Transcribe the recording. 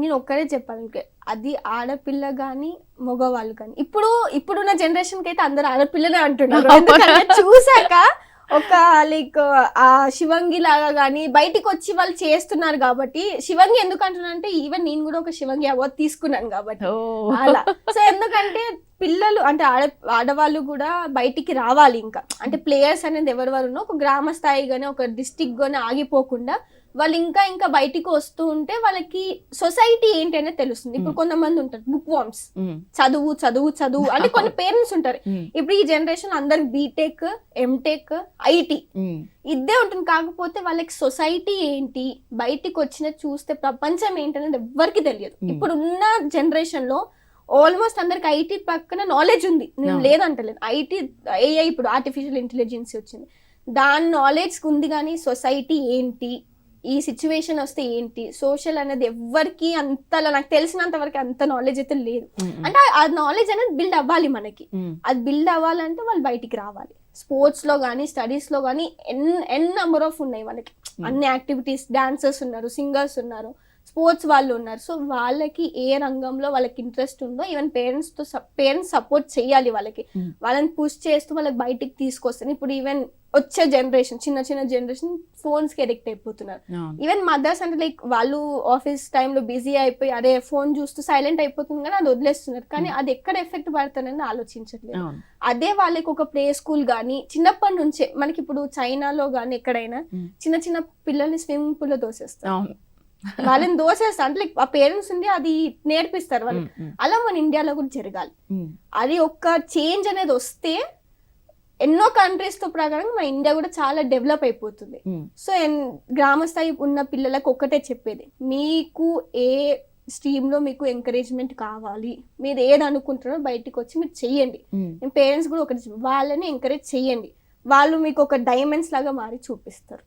నేను ఒక్కడే చెప్పాలి, అది ఆడపిల్ల కానీ మగవాళ్ళు కానీ ఇప్పుడున్న జనరేషన్ కి అయితే అందరు ఆడపిల్లనే అంటున్నారు. ఎందుకంటే చూసాక ఒక లైక్ ఆ శివంగి లాగా కానీ బయటికి వచ్చి వాళ్ళు చేస్తున్నారు కాబట్టి. శివంగి ఎందుకు అంటున్నా అంటే ఈవెన్ నేను కూడా ఒక శివంగి అవార్డు తీసుకున్నాను కాబట్టి అలా. సో ఎందుకంటే పిల్లలు అంటే ఆడవాళ్ళు కూడా బయటికి రావాలి. ఇంకా అంటే ప్లేయర్స్ అనేది ఎవరెవరునో ఒక గ్రామ స్థాయి గానీ ఒక డిస్ట్రిక్ట్ గానీ ఆగిపోకుండా వాళ్ళు ఇంకా బయటికి వస్తూ ఉంటే వాళ్ళకి సొసైటీ ఏంటి అనేది తెలుస్తుంది. ఇప్పుడు కొంతమంది ఉంటారు బుక్ వామ్స్, చదువు చదువు చదువు అంటే కొన్ని పేరెంట్స్ ఉంటారు. ఇప్పుడు ఈ జనరేషన్ అందరికి బీటెక్, ఎంటెక్, ఐటీ ఇదే ఉంటుంది. కాకపోతే వాళ్ళకి సొసైటీ ఏంటి, బయటికి వచ్చిన చూస్తే ప్రపంచం ఏంటి అనేది ఎవ్వరికి తెలియదు. ఇప్పుడు ఉన్న జనరేషన్ లో ఆల్మోస్ట్ అందరికి ఐటీ పక్కన నాలెడ్జ్ ఉంది, నేను లేదంటలేదు. ఏఐ ఇప్పుడు ఆర్టిఫిషియల్ ఇంటెలిజెన్స్ వచ్చింది, దాని నాలెడ్జ్ ఉంది. కానీ సొసైటీ ఏంటి, ఈ సిచ్యువేషన్ వస్తే ఏంటి, సోషల్ అనేది ఎవ్వరికి అంతలా నాకు తెలిసినంత వరకు అంత నాలెడ్జ్ అయితే లేదు. అంటే ఆ నాలెడ్జ్ అనేది బిల్డ్ అవ్వాలి మనకి. అది బిల్డ్ అవ్వాలంటే వాళ్ళు బయటికి రావాలి. స్పోర్ట్స్ లో కానీ స్టడీస్ లో కానీ ఎన్ నెంబర్ ఆఫ్ ఉన్నాయి మనకి, అన్ని యాక్టివిటీస్. డాన్సర్స్ ఉన్నారు, సింగర్స్ ఉన్నారు, స్పోర్ట్స్ వాళ్ళు ఉన్నారు. సో వాళ్ళకి ఏ రంగంలో వాళ్ళకి ఇంట్రెస్ట్ ఉందో ఈవెన్ పేరెంట్స్ సపోర్ట్ చేయాలి వాళ్ళకి, వాళ్ళని పుష్ చేస్తూ వాళ్ళకి బయటికి తీసుకొస్తారు. ఇప్పుడు ఈవెన్ వచ్చే జనరేషన్ చిన్న జనరేషన్ ఫోన్స్ కి అడిక్ట్ అయిపోతున్నారు. ఈవెన్ మదర్స్ అంటే లైక్ వాళ్ళు ఆఫీస్ టైంలో బిజీ అయిపోయి అరే ఫోన్ చూస్తూ సైలెంట్ అయిపోతుంది కానీ అది వదిలేస్తున్నారు. కానీ అది ఎక్కడ ఎఫెక్ట్ పడుతుందని ఆలోచించట్లేదు. అదే వాళ్ళకి ఒక ప్లే స్కూల్ గానీ చిన్నప్పటి నుంచే, మనకి ఇప్పుడు చైనాలో గానీ ఎక్కడైనా చిన్న పిల్లల్ని స్విమ్మింగ్ పూల్ లో దోసేస్తారు, వాళ్ళని దోసేస్తారు. అంటే లైక్ ఆ పేరెంట్స్ ఉంది అది నేర్పిస్తారు వాళ్ళకి. అలా మన ఇండియాలో కూడా జరగాలి. అది ఒక్క చేంజ్ అనేది వస్తే ఎన్నో కంట్రీస్ తో ప్రకారం మన ఇండియా కూడా చాలా డెవలప్ అయిపోతుంది. సో గ్రామ స్థాయి ఉన్న పిల్లలకు ఒక్కటే చెప్పేది, మీకు ఏ స్ట్రీమ్ లో మీకు ఎంకరేజ్మెంట్ కావాలి, మీరు ఏది అనుకుంటారో బయటికి వచ్చి మీరు చెయ్యండి. పేరెంట్స్ కూడా ఒకటి వాళ్ళని ఎంకరేజ్ చెయ్యండి, వాళ్ళు మీకు ఒక డైమండ్స్ లాగా మారి చూపిస్తారు.